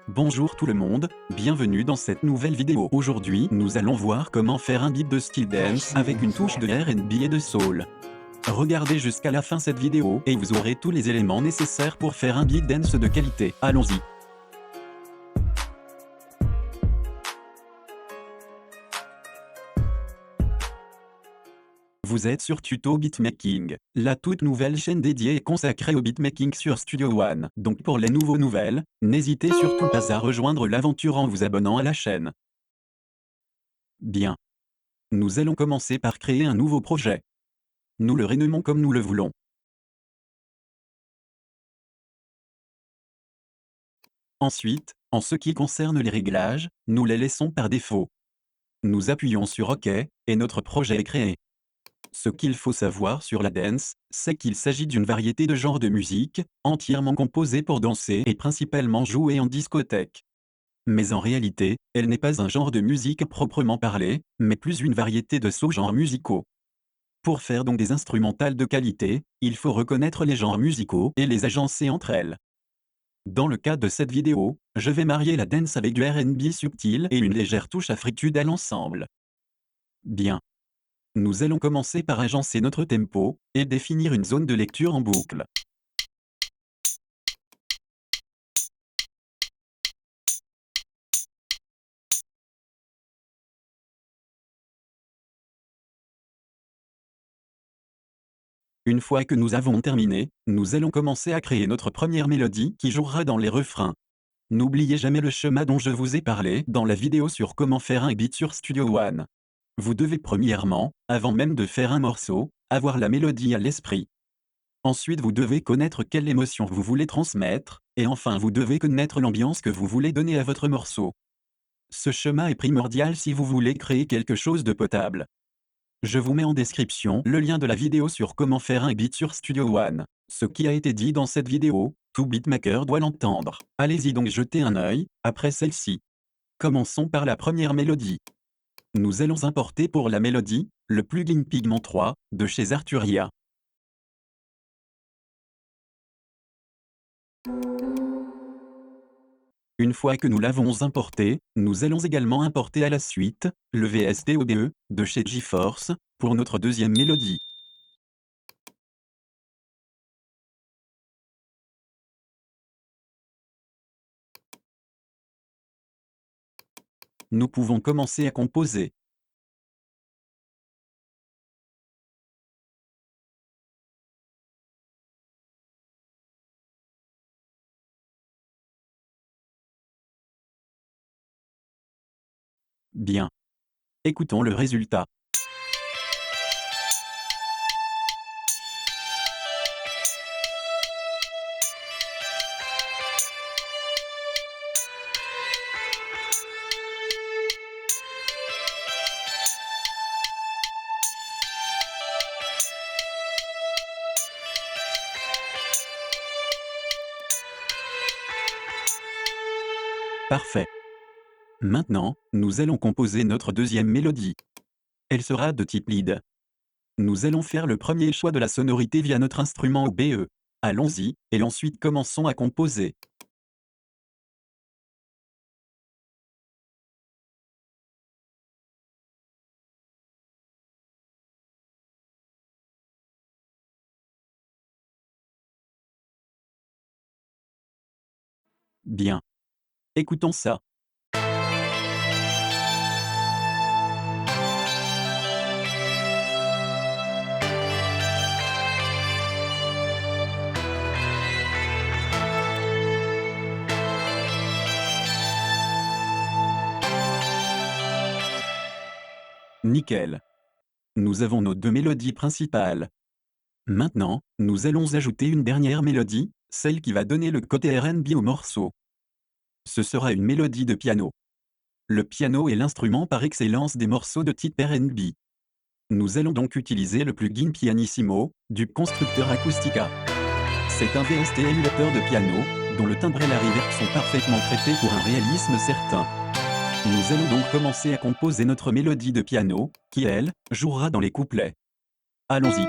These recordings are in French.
Bonjour tout le monde, bienvenue dans cette nouvelle vidéo. Aujourd'hui, nous allons voir comment faire un beat de style dance avec une touche de R&B et de soul. Regardez jusqu'à la fin cette vidéo et vous aurez tous les éléments nécessaires pour faire un beat dance de qualité. Allons-y. Vous êtes sur Tuto Beatmaking, la toute nouvelle chaîne dédiée et consacrée au beatmaking sur Studio One. Donc pour les nouveaux nouvelles, n'hésitez surtout pas à rejoindre l'aventure en vous abonnant à la chaîne. Bien. Nous allons commencer par créer un nouveau projet. Nous le renommons comme nous le voulons. Ensuite, en ce qui concerne les réglages, nous les laissons par défaut. Nous appuyons sur OK, et notre projet est créé. Ce qu'il faut savoir sur la dance, c'est qu'il s'agit d'une variété de genres de musique, entièrement composée pour danser et principalement jouée en discothèque. Mais en réalité, elle n'est pas un genre de musique proprement parlé, mais plus une variété de sous-genres musicaux. Pour faire donc des instrumentales de qualité, il faut reconnaître les genres musicaux et les agencer entre elles. Dans le cas de cette vidéo, je vais marier la dance avec du R&B subtil et une légère touche afritude à l'ensemble. Bien. Nous allons commencer par agencer notre tempo et définir une zone de lecture en boucle. Une fois que nous avons terminé, nous allons commencer à créer notre première mélodie qui jouera dans les refrains. N'oubliez jamais le schéma dont je vous ai parlé dans la vidéo sur comment faire un beat sur Studio One. Vous devez premièrement, avant même de faire un morceau, avoir la mélodie à l'esprit. Ensuite vous devez connaître quelle émotion vous voulez transmettre, et enfin vous devez connaître l'ambiance que vous voulez donner à votre morceau. Ce schéma est primordial si vous voulez créer quelque chose de potable. Je vous mets en description le lien de la vidéo sur comment faire un beat sur Studio One. Ce qui a été dit dans cette vidéo, tout beatmaker doit l'entendre. Allez-y donc jeter un œil, après celle-ci. Commençons par la première mélodie. Nous allons importer pour la mélodie, le plugin Pigment 3, de chez Arturia. Une fois que nous l'avons importé, nous allons également importer à la suite, le VST OBE, de chez GeForce, pour notre deuxième mélodie. Nous pouvons commencer à composer. Bien. Écoutons le résultat. Parfait. Maintenant, nous allons composer notre deuxième mélodie. Elle sera de type lead. Nous allons faire le premier choix de la sonorité via notre instrument OBE. Allons-y, et ensuite commençons à composer. Bien. Écoutons ça. Nickel. Nous avons nos deux mélodies principales. Maintenant, nous allons ajouter une dernière mélodie, celle qui va donner le côté R&B au morceau. Ce sera une mélodie de piano. Le piano est l'instrument par excellence des morceaux de type R&B. Nous allons donc utiliser le plugin Pianissimo, du constructeur Acoustica. C'est un VST émulateur de piano, dont le timbre et la reverb sont parfaitement traités pour un réalisme certain. Nous allons donc commencer à composer notre mélodie de piano, qui elle, jouera dans les couplets. Allons-y.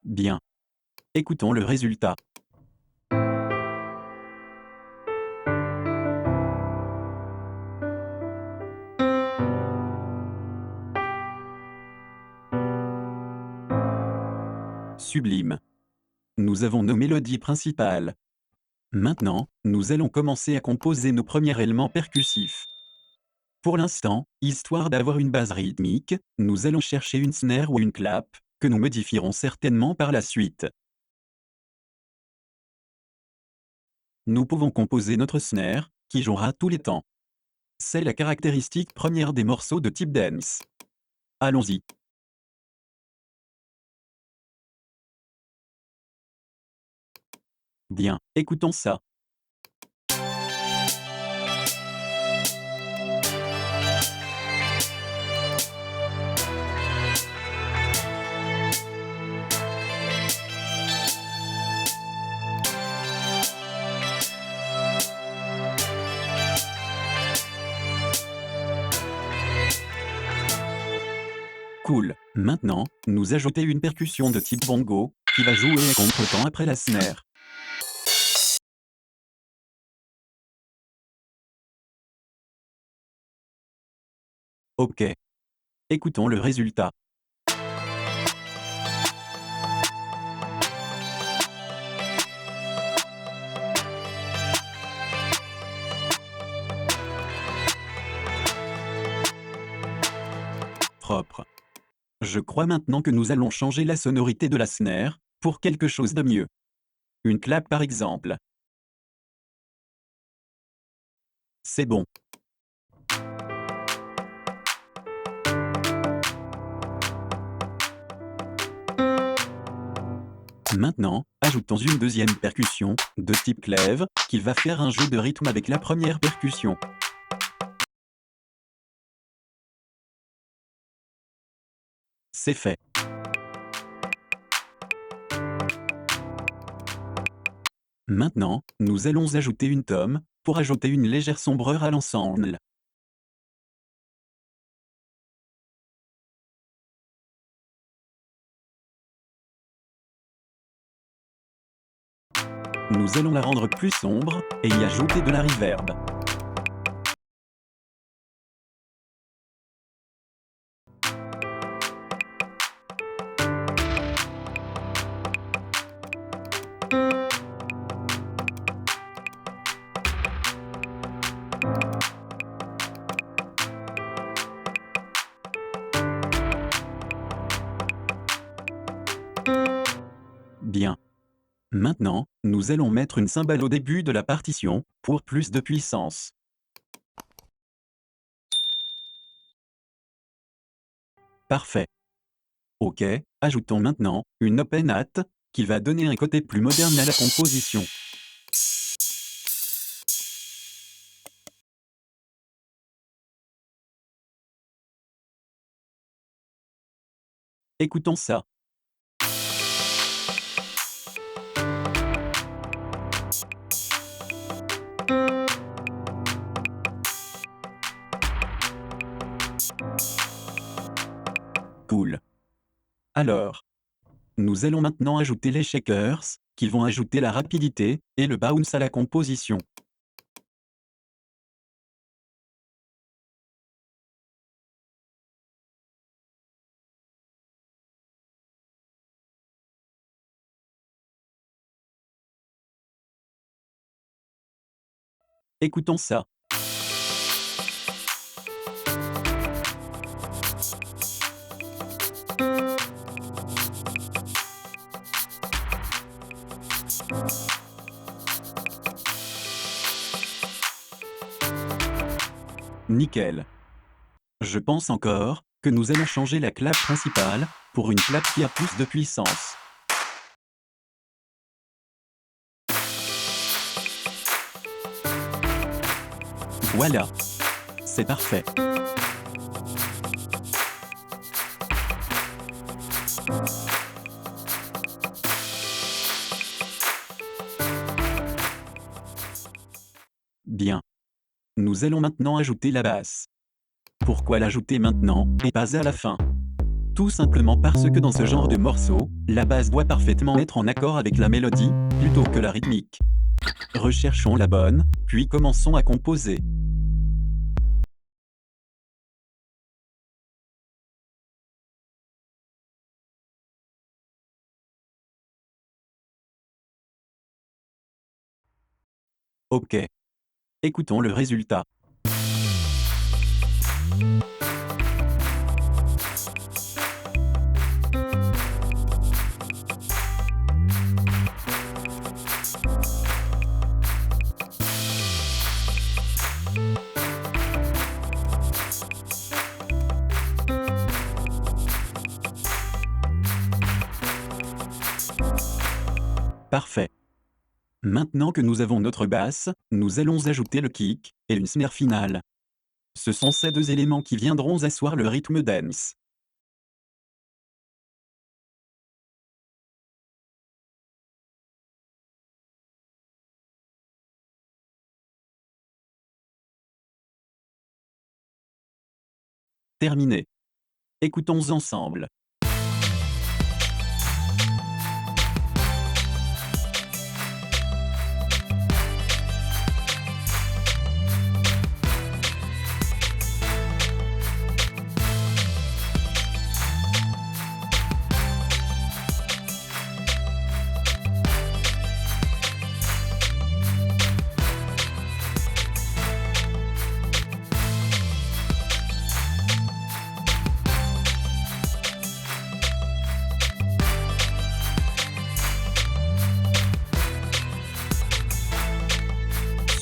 Bien. Écoutons le résultat. Sublime. Nous avons nos mélodies principales. Maintenant, nous allons commencer à composer nos premiers éléments percussifs. Pour l'instant, histoire d'avoir une base rythmique, nous allons chercher une snare ou une clap, que nous modifierons certainement par la suite. Nous pouvons composer notre snare, qui jouera tous les temps. C'est la caractéristique première des morceaux de type dance. Allons-y. Bien, écoutons ça. Cool. Maintenant, nous ajoutons une percussion de type bongo, qui va jouer à contre-temps après la snare. Ok. Écoutons le résultat. Propre. Je crois maintenant que nous allons changer la sonorité de la snare, pour quelque chose de mieux. Une clap par exemple. C'est bon. Maintenant, ajoutons une deuxième percussion, de type clève, qui va faire un jeu de rythme avec la première percussion. C'est fait. Maintenant, nous allons ajouter une tome, pour ajouter une légère sombreur à l'ensemble. Nous allons la rendre plus sombre, et y ajouter de la reverb. Bien. Maintenant, nous allons mettre une cymbale au début de la partition, pour plus de puissance. Parfait. Ok, ajoutons maintenant une open hat, qui va donner un côté plus moderne à la composition. Écoutons ça. Cool. Alors, nous allons maintenant ajouter les shakers, qui vont ajouter la rapidité et le bounce à la composition. Écoutons ça. Nickel. Je pense encore que nous allons changer la clap principale pour une clap qui a plus de puissance. Voilà. C'est parfait. Bien. Nous allons maintenant ajouter la basse. Pourquoi l'ajouter maintenant et pas à la fin? Tout simplement parce que dans ce genre de morceau, la basse doit parfaitement être en accord avec la mélodie, plutôt que la rythmique. Recherchons la bonne, puis commençons à composer. Ok. Écoutons le résultat. Parfait. Maintenant que nous avons notre basse, nous allons ajouter le kick et une snare finale. Ce sont ces deux éléments qui viendront asseoir le rythme dance. Terminé. Écoutons ensemble.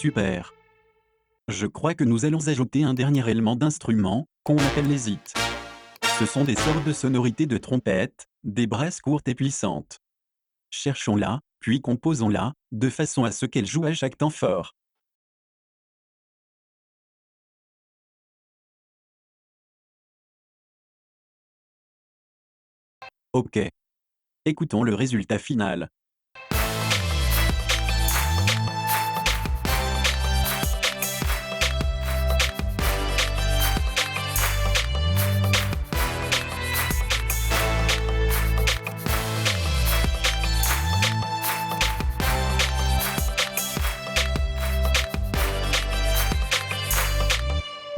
Super. Je crois que nous allons ajouter un dernier élément d'instrument, qu'on appelle les hits. Ce sont des sortes de sonorités de trompette, des brasses courtes et puissantes. Cherchons-la, puis composons-la, de façon à ce qu'elle joue à chaque temps fort. Ok. Écoutons le résultat final.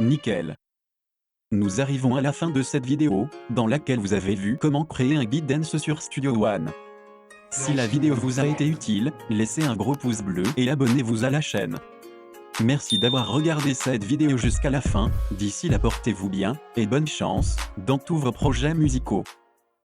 Nickel. Nous arrivons à la fin de cette vidéo, dans laquelle vous avez vu comment créer un beat dance sur Studio One. Si la vidéo vous a été utile, laissez un gros pouce bleu et abonnez-vous à la chaîne. Merci d'avoir regardé cette vidéo jusqu'à la fin, d'ici là portez-vous bien, et bonne chance, dans tous vos projets musicaux.